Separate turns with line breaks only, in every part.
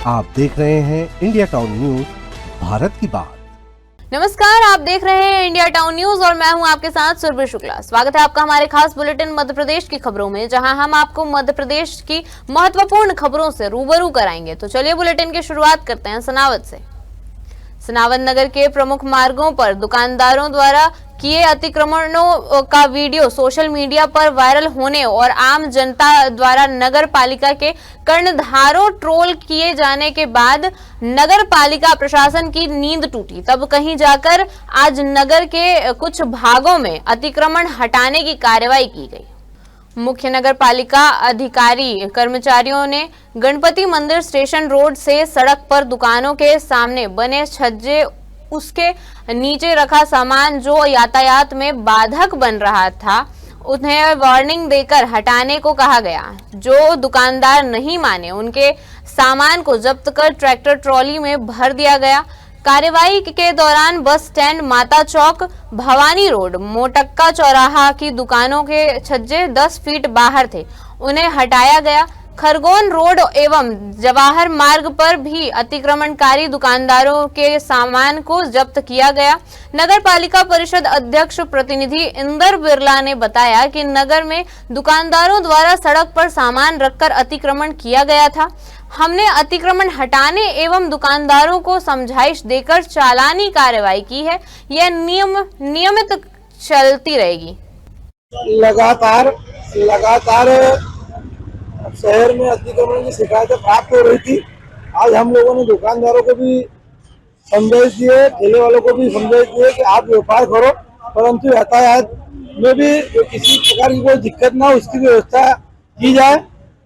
आप देख रहे हैं इंडिया टाउन न्यूज, भारत की बात।
नमस्कार, आप देख रहे हैं इंडिया टाउन न्यूज और मैं हूं आपके साथ सुरभि शुक्ला। स्वागत है आपका हमारे खास बुलेटिन मध्य प्रदेश की खबरों में, जहां हम आपको मध्य प्रदेश की महत्वपूर्ण खबरों से रूबरू कराएंगे। तो चलिए बुलेटिन की शुरुआत करते हैं सनावद से। सनावद नगर के प्रमुख मार्गों पर दुकानदारों द्वारा किए अतिक्रमणों का वीडियो सोशल मीडिया पर वायरल होने और आम जनता द्वारा नगर पालिका के कर्णधारों ट्रोल किए जाने के बाद नगर पालिका प्रशासन की नींद टूटी। तब कहीं जाकर आज नगर के कुछ भागों में अतिक्रमण हटाने की कार्रवाई की गई। मुख्य नगर पालिका अधिकारी कर्मचारियों ने गणपति मंदिर स्टेशन रोड से सड़क पर दुकानों के सामने बने छज्जे, उसके नीचे रखा सामान जो यातायात में बाधक बन रहा था, उन्हें वार्निंग देकर हटाने को कहा गया। जो दुकानदार नहीं माने उनके सामान को जब्त कर ट्रैक्टर ट्रॉली में भर दिया गया। कार्यवाही के दौरान bus stand, Mata Chowk, Bhavani road, मोटक्का चौराहा की दुकानों के छज्जे 10 फीट बाहर थे, उन्हें हटाया गया। खरगोन रोड एवं जवाहर मार्ग पर भी अतिक्रमणकारी दुकानदारों के सामान को जब्त किया गया। नगर पालिका परिषद अध्यक्ष प्रतिनिधि इंदर बिरला ने बताया कि नगर में दुकानदारों द्वारा सड़क पर सामान रखकर अतिक्रमण किया गया था। हमने अतिक्रमण हटाने एवं दुकानदारों को समझाइश देकर चालानी कार्रवाई की है। यह नियमित चलती रहेगी।
लगातार शहर में अतिक्रमण की शिकायतें प्राप्त हो रही थी। आज हम लोगों ने दुकानदारों को भी संदेश दिए, ठेले वालों को भी संदेश दिए कि आप व्यापार करो, परंतु यातायात में भी किसी प्रकार की कोई दिक्कत ना हो, उसकी व्यवस्था की जाए।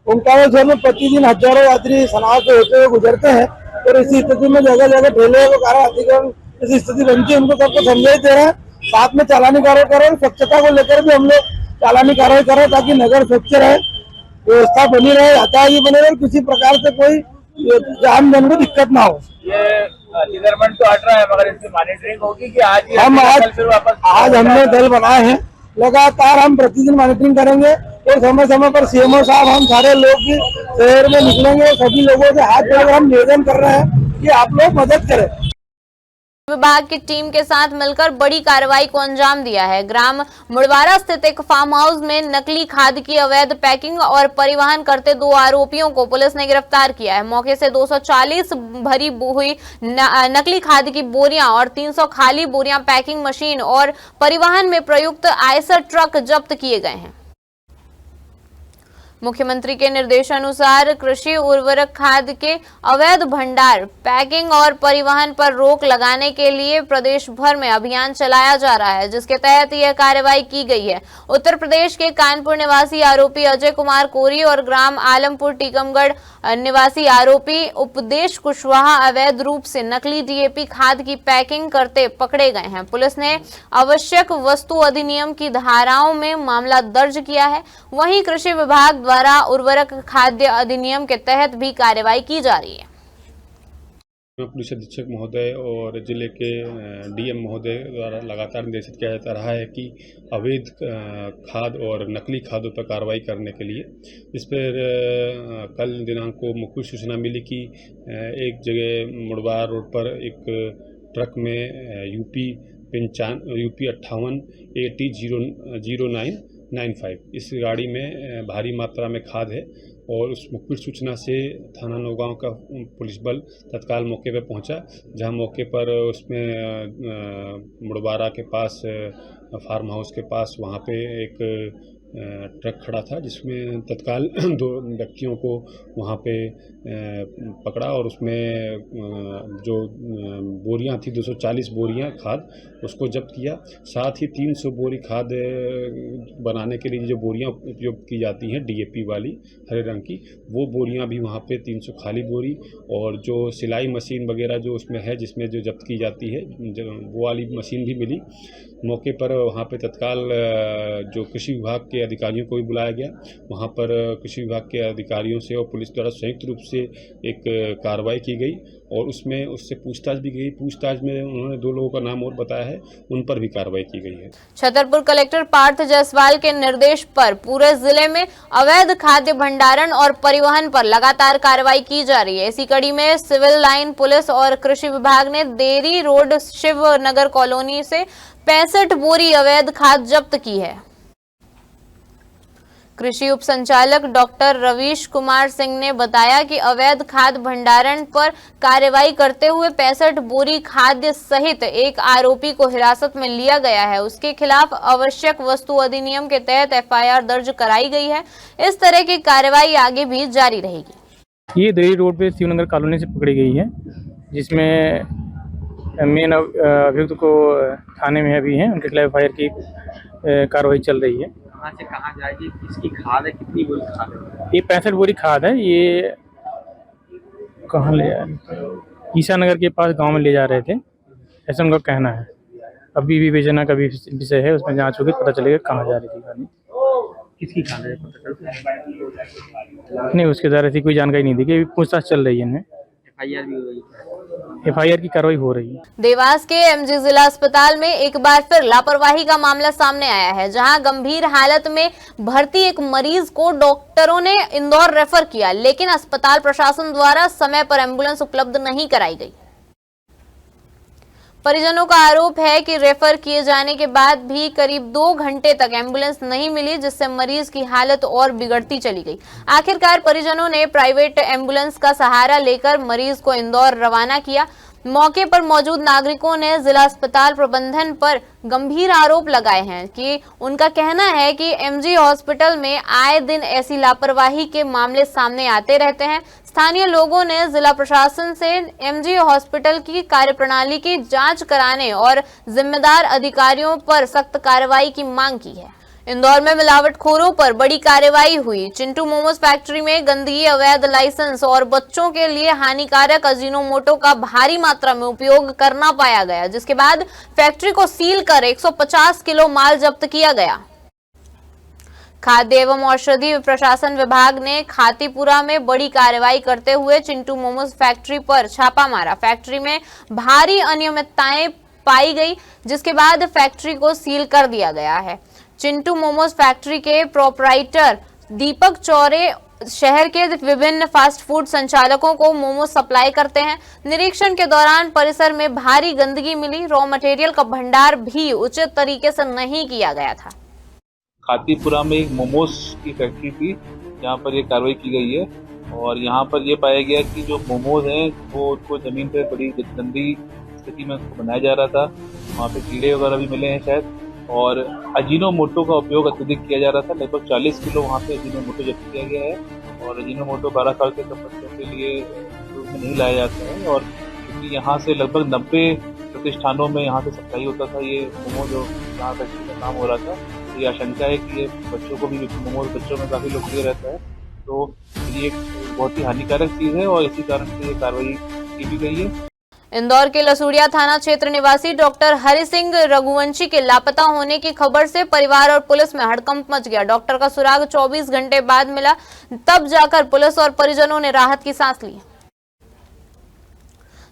उनका में प्रतिदिन हजारों यात्री सनावद से होते हुए गुजरते हैं और इसी स्थिति में जगह जगह ठेले के कारण अतिक्रमण की स्थिति बनती है। उनको सबको संदेश दे रहे हैं, साथ में चालानी कार्रवाई कर रहे हैं। स्वच्छता को लेकर भी हम लोग चालानी कार्रवाई कर रहे हैं ताकि नगर स्वच्छ रहे, व्यवस्था बनी रहे, यातायात भी बने रहे, किसी प्रकार से कोई आम जन को दिक्कत ना हो।
ये अतिक्रमण तो हट रहा है, मगर इसकी मॉनिटरिंग होगी कि आज
हमने दल बनाए हैं। लगातार हम प्रतिदिन मॉनिटरिंग करेंगे और समय समय पर सीएमओ साहब, हम सारे लोग भी शहर में निकलेंगे और सभी लोगों से हाथ जोड़कर हम निवेदन कर रहे हैं कि आप लोग मदद करें।
विभाग की टीम के साथ मिलकर बड़ी कार्रवाई को अंजाम दिया है। ग्राम मुड़वारा स्थित एक फार्म हाउस में नकली खाद की अवैध पैकिंग और परिवहन करते 2 आरोपियों को पुलिस ने गिरफ्तार किया है। मौके से 240 भरी हुई नकली खाद की बोरियां और 300 खाली बोरियां, पैकिंग मशीन और परिवहन में प्रयुक्त आयसर ट्रक जब्त किए गए हैं। मुख्यमंत्री के निर्देशानुसार कृषि उर्वरक खाद के अवैध भंडार, पैकिंग और परिवहन पर रोक लगाने के लिए प्रदेश भर में अभियान चलाया जा रहा है, जिसके तहत यह कार्रवाई की गई है। उत्तर प्रदेश के कानपुर निवासी आरोपी अजय कुमार कोरी और ग्राम आलमपुर टीकमगढ़ निवासी आरोपी उपदेश कुशवाहा अवैध रूप से नकली डीएपी खाद की पैकिंग करते पकड़े गए हैं। पुलिस ने आवश्यक वस्तु अधिनियम की धाराओं में मामला दर्ज किया है। वहीं कृषि विभाग द्वारा उर्वरक खाद्य अधिनियम के तहत भी कार्रवाई की जा रही है।
पुलिस अधीक्षक महोदय और जिले के डीएम महोदय द्वारा लगातार निर्देशित किया जाता रहा है कि अवैध खाद और नकली खादों पर कार्रवाई करने के लिए इस पर कल दिनांक को मुख्य सूचना मिली कि एक जगह मुड़वार रोड पर एक ट्रक में यूपी 58 AT0995 इस गाड़ी में भारी मात्रा में खाद है और उस मुखबिर सूचना से थाना नौगांव का पुलिस बल तत्काल मौके पर पहुंचा, जहां मौके पर उसमें मुड़वारा के पास फार्म हाउस के पास वहां पे एक ट्रक खड़ा था, जिसमें तत्काल 2 व्यक्तियों को वहां पे पकड़ा और उसमें जो बोरियां थी 240 बोरियां खाद उसको जब्त किया। साथ ही 300 बोरी खाद बनाने के लिए जो बोरियां उपयोग की जाती हैं डीएपी वाली हरे रंग की, वो बोरियां भी वहां पे 300 खाली बोरी और जो सिलाई मशीन वगैरह जो उसमें है जिसमें जो जब्त की जाती है वो वाली मशीन भी मिली। मौके पर वहाँ पे तत्काल जो कृषि विभाग के अधिकारियों को भी बुलाया गया। वहाँ पर कृषि विभाग के अधिकारियों से और पुलिस द्वारा संयुक्त रूप से एक कार्रवाई की गई और उसमें उससे पूछताछ भी की। पूछताछ में उन्होंने 2 लोगों का नाम और बताया है, उन पर भी कार्रवाई की गई है।
छतरपुर कलेक्टर पार्थ जायसवाल के निर्देश पर पूरे जिले में अवैध खाद्य भंडारण और परिवहन पर लगातार कार्रवाई की जा रही है। इसी कड़ी में सिविल लाइन पुलिस और कृषि विभाग ने देरी रोड शिव नगर कॉलोनी से 65 बोरी अवैध खाद जब्त की है। कृषि उप संचालक डॉक्टर रवीश कुमार सिंह ने बताया कि अवैध खाद भंडारण पर कार्रवाई करते हुए 65 बोरी खाद्य सहित एक आरोपी को हिरासत में लिया गया है। उसके खिलाफ आवश्यक वस्तु अधिनियम के तहत FIR दर्ज कराई गई है। इस तरह की कार्रवाई आगे भी जारी रहेगी।
ये देरी रोड पे शिवनगर कॉलोनी से पकड़ी गई है, जिसमें मेन अभियुक्त को थाने में अभी हैं, उनके खिलाफ FIR की कार्रवाई चल रही है।
कहाँ से कहाँ जाएगी, किसकी खाद है, कितनी बोरी खाद है?
ये 65 बोरी खाद है। ये कहाँ ले जा रहे थे? ईसा नगर के पास गांव में ले जा रहे थे, ऐसा उनका कहना है। अभी भी विवेचना का विषय है, उसमें जांच होगी, पता चलेगा कहाँ जा रही थी गाड़ी।
किसकी खाद है पता चलता है?
नहीं, उसके द्वारा ऐसी कोई जानकारी नहीं दी कि पूछताछ चल रही है। इनमें
FIR भी हो गई है।
FIR की कार्रवाई हो रही है।
देवास के MG जिला अस्पताल में एक बार फिर लापरवाही का मामला सामने आया है, जहां गंभीर हालत में भर्ती एक मरीज को डॉक्टरों ने इंदौर रेफर किया, लेकिन अस्पताल प्रशासन द्वारा समय पर एम्बुलेंस उपलब्ध नहीं कराई गई। परिजनों का आरोप है कि रेफर किए जाने के बाद भी करीब 2 घंटे तक एम्बुलेंस नहीं मिली, जिससे मरीज की हालत और बिगड़ती चली गई। आखिरकार परिजनों ने प्राइवेट एम्बुलेंस का सहारा लेकर मरीज को इंदौर रवाना किया। मौके पर मौजूद नागरिकों ने जिला अस्पताल प्रबंधन पर गंभीर आरोप लगाए हैं कि उनका कहना है कि MG हॉस्पिटल में आए दिन ऐसी लापरवाही के मामले सामने आते रहते हैं। स्थानीय लोगों ने जिला प्रशासन से MG हॉस्पिटल की कार्यप्रणाली की जांच कराने और जिम्मेदार अधिकारियों पर सख्त कार्रवाई की मांग की है। इंदौर में मिलावटखोरों पर बड़ी कार्रवाई हुई। चिंटू मोमोज फैक्ट्री में गंदगी, अवैध लाइसेंस और बच्चों के लिए हानिकारक अजीनोमोटो का भारी मात्रा में उपयोग करना पाया गया, जिसके बाद फैक्ट्री को सील कर 150 किलो माल जब्त किया गया। खाद्य एवं औषधि प्रशासन विभाग ने खातीपुरा में बड़ी कार्रवाई करते हुए चिंटू मोमोज फैक्ट्री पर छापा मारा। फैक्ट्री में भारी अनियमितताएं पाई गई, जिसके बाद फैक्ट्री को सील कर दिया गया है। चिंटू मोमोज फैक्ट्री के प्रोपराइटर दीपक चौरे शहर के विभिन्न फास्ट फूड संचालकों को मोमोज सप्लाई करते हैं। निरीक्षण के दौरान परिसर में भारी गंदगी मिली। रॉ मटेरियल का भंडार भी उचित तरीके से नहीं किया गया था।
खातीपुरा में एक मोमोज की फैक्ट्री थी, जहाँ पर ये कार्रवाई की गई है और यहाँ पर ये पाया गया कि जो मोमोज हैं वो उसको जमीन पे बड़ी गंदी स्थिति में उसको बनाया जा रहा था। वहाँ पे कीड़े वगैरह भी मिले हैं शायद, और अजीनोमोटो का उपयोग अत्यधिक किया जा रहा था। लगभग 40 किलो वहाँ पे अजीनोमोटो जब्त किया गया है और अजीनोमोटो 12 साल के बच्चों के लिए उसमें नहीं लाया जाता है। और क्योंकि यहाँ से लगभग 90 प्रतिष्ठानों में यहाँ से सप्लाई होता था ये मोमो, जो यहाँ फैक्ट्री का काम हो रहा था, तो ये आशंका है कि ये बच्चों को भी मोमो बच्चों में काफ़ी लोकप्रिय रहता है, तो ये एक बहुत ही हानिकारक चीज़ है और इसी कारण से ये कार्रवाई की भी गई है।
इंदौर के लसूड़िया थाना क्षेत्र निवासी डॉक्टर हरि सिंह रघुवंशी के लापता होने की खबर से परिवार और पुलिस में हड़कंप मच गया। डॉक्टर का सुराग 24 घंटे बाद मिला, तब जाकर पुलिस और परिजनों ने राहत की सांस ली।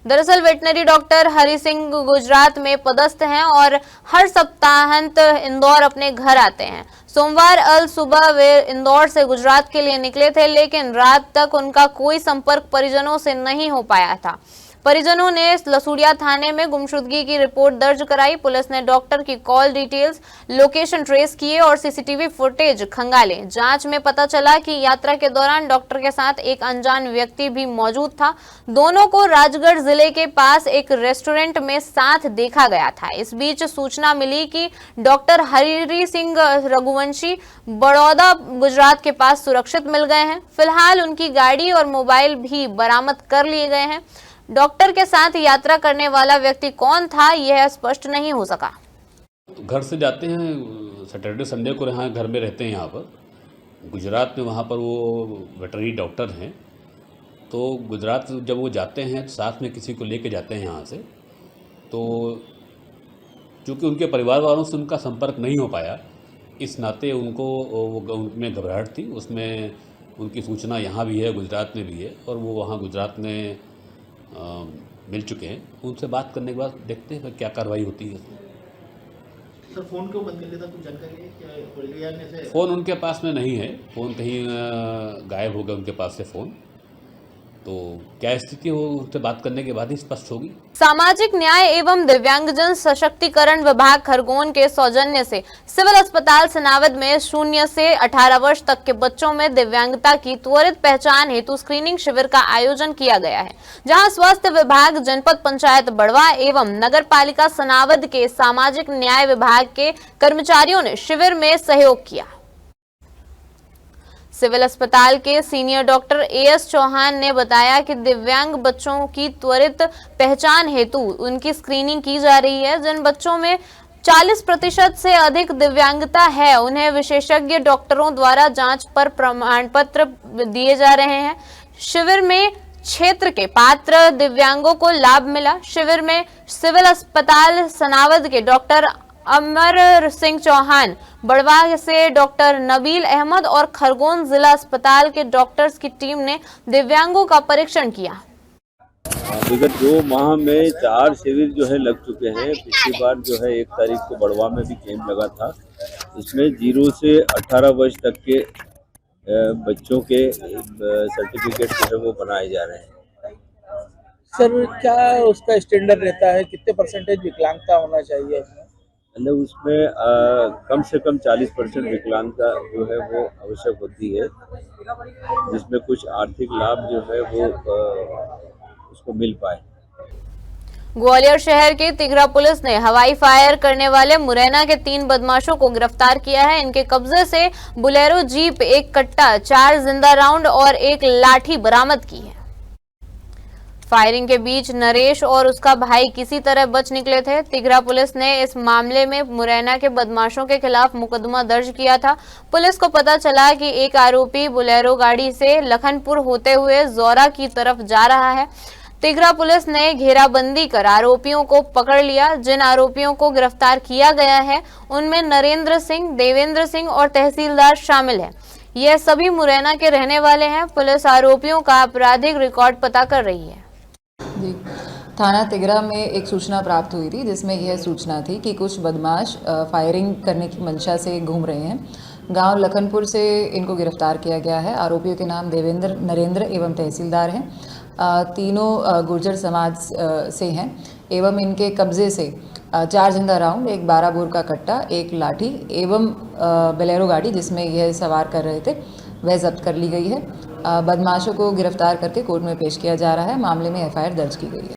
दरअसल वेटनरी डॉक्टर हरि सिंह गुजरात में पदस्थ हैं और हर सप्ताहांत इंदौर अपने घर आते हैं। सोमवार अल सुबह वे इंदौर से गुजरात के लिए निकले थे, लेकिन रात तक उनका कोई संपर्क परिजनों से नहीं हो पाया था। परिजनों ने लसूड़िया थाने में गुमशुदगी की रिपोर्ट दर्ज कराई। पुलिस ने डॉक्टर की कॉल डिटेल्स, लोकेशन ट्रेस किए और सीसीटीवी फुटेज खंगाले। जांच में पता चला कि यात्रा के दौरान डॉक्टर के साथ एक अनजान व्यक्ति भी मौजूद था। दोनों को राजगढ़ जिले के पास एक रेस्टोरेंट में साथ देखा गया था। इस बीच सूचना मिली कि डॉक्टर हरि सिंह रघुवंशी बड़ौदा गुजरात के पास सुरक्षित मिल गए हैं। फिलहाल उनकी गाड़ी और मोबाइल भी बरामद कर लिए गए हैं। डॉक्टर के साथ यात्रा करने वाला व्यक्ति कौन था, यह स्पष्ट नहीं हो सका।
घर से जाते हैं सैटरडे संडे को, यहाँ घर में रहते हैं यहाँ पर गुजरात में। वहाँ पर वो वेटरनरी डॉक्टर हैं, तो गुजरात जब वो जाते हैं साथ में किसी को लेके जाते हैं यहाँ से, तो चूँकि उनके परिवार वालों से उनका संपर्क नहीं हो पाया, इस नाते उनको उनमें घबराहट थी। उसमें उनकी सूचना यहाँ भी है, गुजरात में भी है, और वो वहाँ गुजरात में मिल चुके हैं। उनसे बात करने के बाद देखते हैं क्या कार्रवाई होती है।
सर फ़ोन क्यों बंद कर लिया था, कुछ जानकारी है क्या?
फ़ोन उनके पास में नहीं है, फ़ोन कहीं गायब हो गया उनके पास से फ़ोन। तो क्या स्थिति हो उनसे बात करने के बाद ही स्पष्ट होगी।
सामाजिक न्याय एवं दिव्यांगजन सशक्तिकरण विभाग खरगोन के सौजन्य से सिविल अस्पताल सनावद में 0 से 18 वर्ष तक के बच्चों में दिव्यांगता की त्वरित पहचान हेतु स्क्रीनिंग शिविर का आयोजन किया गया है, जहां स्वास्थ्य विभाग, जनपद पंचायत बड़वा एवं नगर पालिका सनावद के सामाजिक न्याय विभाग के कर्मचारियों ने शिविर में सहयोग किया। सिविल अस्पताल के सीनियर डॉक्टर एएस चौहान ने बताया कि दिव्यांग बच्चों की त्वरित पहचान हेतु उनकी स्क्रीनिंग की जा रही है। जिन बच्चों में 40% से अधिक दिव्यांगता है, उन्हें विशेषज्ञ डॉक्टरों द्वारा जांच पर प्रमाण पत्र दिए जा रहे हैं। शिविर में क्षेत्र के पात्र दिव्यांगों को लाभ मिला। शिविर में सिविल अस्पताल सनावद के डॉक्टर अमर सिंह चौहान, बड़वा से डॉक्टर नबील अहमद और खरगोन जिला अस्पताल के डॉक्टर्स की टीम ने दिव्यांगों का परीक्षण किया।
विगत 2 माह में 4 शिविर जो है लग चुके हैं। पिछली बार जो है 1 तारीख को बड़वा में भी कैंप लगा था। इसमें 0 से 18 वर्ष तक के बच्चों के सर्टिफिकेट जो है वो बनाए जा रहे हैं।
सर क्या उसका स्टैंडर्ड रहता है, कितने परसेंटेज विकलांगता होना चाहिए?
मतलब उसमें कम से कम 40% विकलांगता जो है वो आवश्यक होती है, जिसमें कुछ आर्थिक लाभ जो है वो उसको मिल पाए।
ग्वालियर शहर के तिघरा पुलिस ने हवाई फायर करने वाले मुरैना के 3 बदमाशों को गिरफ्तार किया है। इनके कब्जे से बुलेरो जीप, 1 कट्टा, 4 जिंदा राउंड और 1 लाठी बरामद की है। फायरिंग के बीच नरेश और उसका भाई किसी तरह बच निकले थे। तिघरा पुलिस ने इस मामले में मुरैना के बदमाशों के खिलाफ मुकदमा दर्ज किया था। पुलिस को पता चला कि एक आरोपी बुलेरो गाड़ी से लखनपुर होते हुए जौरा की तरफ जा रहा है। तिघरा पुलिस ने घेराबंदी कर आरोपियों को पकड़ लिया। जिन आरोपियों को गिरफ्तार किया गया है उनमें नरेंद्र सिंह, देवेंद्र सिंह और तहसीलदार शामिल है। यह सभी मुरैना के रहने वाले हैं। पुलिस आरोपियों का आपराधिक रिकॉर्ड पता कर रही है।
जी, थाना तिघरा में एक सूचना प्राप्त हुई थी, जिसमें यह सूचना थी कि कुछ बदमाश फायरिंग करने की मंशा से घूम रहे हैं। गांव लखनपुर से इनको गिरफ्तार किया गया है। आरोपियों के नाम देवेंद्र, नरेंद्र एवं तहसीलदार हैं। तीनों गुर्जर समाज से हैं एवं इनके कब्जे से 4 जिंदा राउंड, 1 12 बोर का कट्टा, 1 लाठी एवं बोलेरो गाड़ी जिसमें यह सवार कर रहे थे वह जब्त कर ली गई है। बदमाशों को गिरफ्तार करके कोर्ट में पेश किया जा रहा है। मामले में एफआईआर दर्ज की गई है।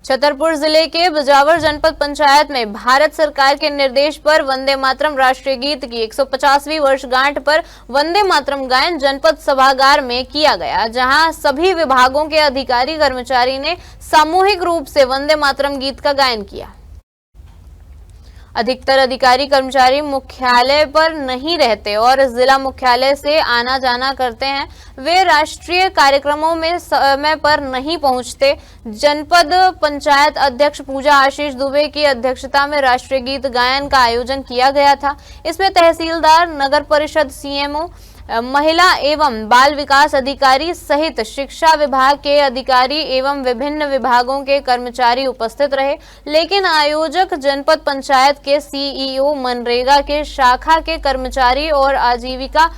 छतरपुर जिले के बिजावर जनपद पंचायत में भारत सरकार के निर्देश पर वंदे मातरम राष्ट्रीय गीत की 150वीं वर्षगांठ पर वंदे मातरम गायन जनपद सभागार में किया गया, जहां सभी विभागों के अधिकारी कर्मचारी ने सामूहिक रूप से वंदे मातरम गीत का गायन किया। अधिकतर अधिकारी कर्मचारी मुख्यालय पर नहीं रहते और जिला मुख्यालय से आना जाना करते हैं। वे राष्ट्रीय कार्यक्रमों में समय पर नहीं पहुंचते। जनपद पंचायत अध्यक्ष पूजा आशीष दुबे की अध्यक्षता में राष्ट्रीय गीत गायन का आयोजन किया गया था। इसमें तहसीलदार, नगर परिषद सीएमओ, महिला एवं बाल विकास अधिकारी सहित शिक्षा विभाग के अधिकारी एवं विभिन्न विभागों के कर्मचारी उपस्थित रहे। लेकिन आयोजक जनपद पंचायत के सीईओ, मनरेगा के शाखा के कर्मचारी और आजीविका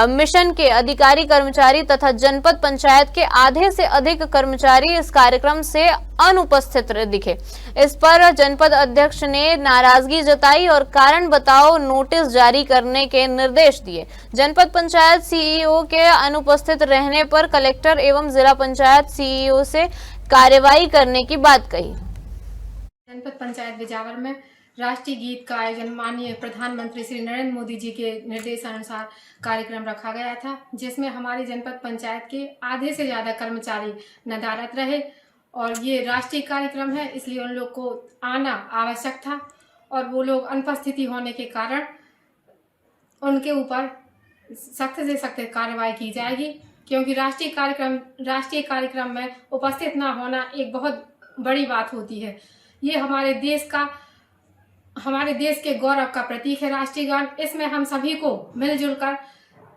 मिशन के अधिकारी कर्मचारी तथा जनपद पंचायत के आधे से अधिक कर्मचारी इस कार्यक्रम से अनुपस्थित दिखे। इस पर जनपद अध्यक्ष ने नाराजगी जताई और कारण बताओ नोटिस जारी करने के निर्देश दिए। जनपद पंचायत सीईओ के अनुपस्थित रहने पर कलेक्टर एवं जिला पंचायत सीईओ से कार्रवाई करने की बात कही।
जनपद पंचायत बिजावर में राष्ट्रीय गीत का आयोजन माननीय प्रधानमंत्री श्री नरेंद्र मोदी जी के निर्देशानुसार कार्यक्रम रखा गया था, जिसमें हमारी जनपद पंचायत के आधे से ज़्यादा कर्मचारी नदारत रहे और ये राष्ट्रीय कार्यक्रम है, इसलिए उन लोग को आना आवश्यक था और वो लोग अनुपस्थिति होने के कारण उनके ऊपर सख्त से सख्त कार्रवाई की जाएगी, क्योंकि राष्ट्रीय कार्यक्रम में उपस्थित ना होना एक बहुत बड़ी बात होती है। ये हमारे देश का हमारे देश के गौरव का प्रतीक है राष्ट्रीय गान। इसमें हम सभी को मिलजुल कर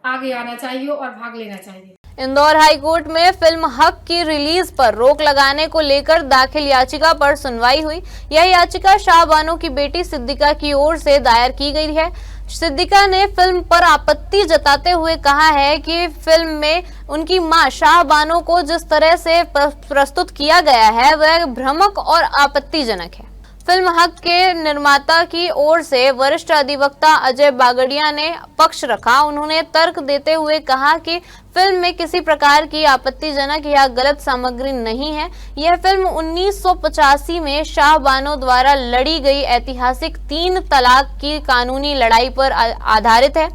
आगे आना चाहिए और भाग लेना चाहिए।
इंदौर हाई कोर्ट में फिल्म हक की रिलीज पर रोक लगाने को लेकर दाखिल याचिका पर सुनवाई हुई। यह याचिका शाह बानो की बेटी सिद्दीका की ओर से दायर की गई है। सिद्दीका ने फिल्म पर आपत्ति जताते हुए कहा है कि फिल्म में उनकी मां शाह बानो को जिस तरह से प्रस्तुत किया गया है वह भ्रामक और आपत्तिजनक है। फिल्म हक के निर्माता की ओर से वरिष्ठ अधिवक्ता अजय बागड़िया ने पक्ष रखा। उन्होंने तर्क देते हुए कहा कि फिल्म में किसी प्रकार की आपत्तिजनक या गलत सामग्री नहीं है। यह फिल्म 1985 में शाह बानो द्वारा लड़ी गई ऐतिहासिक 3 तलाक की कानूनी लड़ाई पर आधारित है,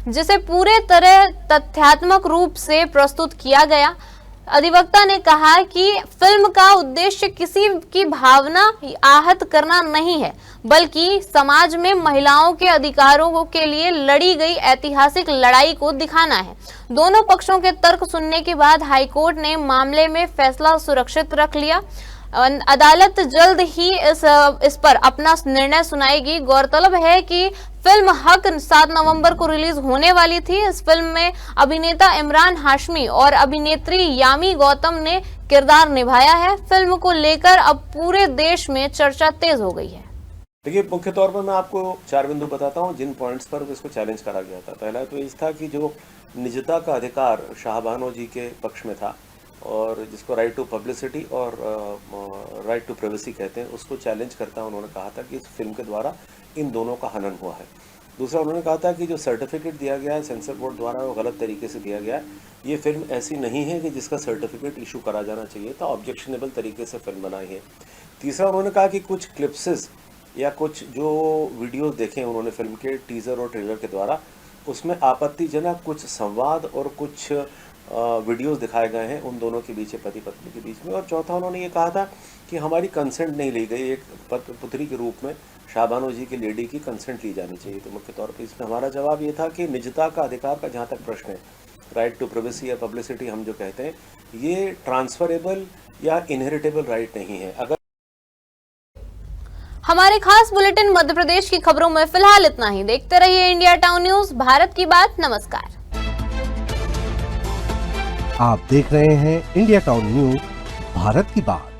जिसे पूरे तरह तथ्यात्मक रूप से प्रस्तुत किया गया। अधिवक्ता ने कहा कि फिल्म का उद्देश्य किसी की भावना आहत करना नहीं है, बल्कि समाज में महिलाओं के अधिकारों के लिए लड़ी गई ऐतिहासिक लड़ाई को दिखाना है। दोनों पक्षों के तर्क सुनने के बाद हाईकोर्ट ने मामले में फैसला सुरक्षित रख लिया। अदालत जल्द ही इस पर अपना निर्णय सुनाएगी। गौरतलब है कि फिल्म हक 7 नवंबर को रिलीज होने वाली थी। इस फिल्म में अभिनेता इमरान हाशमी और अभिनेत्री यामी गौतम ने किरदार निभाया है। फिल्म को लेकर अब पूरे देश में चर्चा तेज हो गई है।
देखिए, मुख्य तौर पर मैं आपको 4 बिंदु बताता हूँ जिन पॉइंट्स पर इसको चैलेंज करा गया था। पहला तो ये था कि जो निजता का अधिकार शाह बानो जी के पक्ष में था और जिसको राइट टू पब्लिसिटी और राइट टू प्राइवेसी कहते हैं, उसको चैलेंज करता उन्होंने कहा था कि इस फिल्म के द्वारा इन दोनों का हनन हुआ है। दूसरा, उन्होंने कहा था कि जो सर्टिफिकेट दिया गया है सेंसर बोर्ड द्वारा वो गलत तरीके से दिया गया है। ये फिल्म ऐसी नहीं है कि जिसका सर्टिफिकेट इशू करा जाना चाहिए था, ऑब्जेक्शनेबल तरीके से फिल्म बनाई है। तीसरा, उन्होंने कहा कि कुछ क्लिप्सेस या कुछ जो वीडियोस देखे उन्होंने फिल्म के टीज़र और ट्रेलर के द्वारा, उसमें आपत्तिजनक कुछ संवाद और कुछ वीडियोस दिखाए गए हैं उन दोनों के बीच, पति पत्नी के बीच में। और चौथा, उन्होंने ये कहा था कि हमारी कंसेंट नहीं ली गई, एक पुत्री के रूप में शाह बानो जी की लेडी की कंसेंट ली जानी चाहिए। तो मुख्य तौर पर इसमें हमारा जवाब ये था कि निजता का अधिकार का जहाँ तक प्रश्न है, राइट टू प्राइवेसी या पब्लिसिटी हम जो कहते हैं, ये ट्रांसफरेबल या इनहेरिटेबल राइट नहीं है। अगर
हमारे खास बुलेटिन मध्य प्रदेश की खबरों में फिलहाल इतना ही। देखते रहिए इंडिया टाउन न्यूज, भारत की बात। नमस्कार।
आप देख रहे हैं इंडिया टाउन न्यूज, भारत की बात।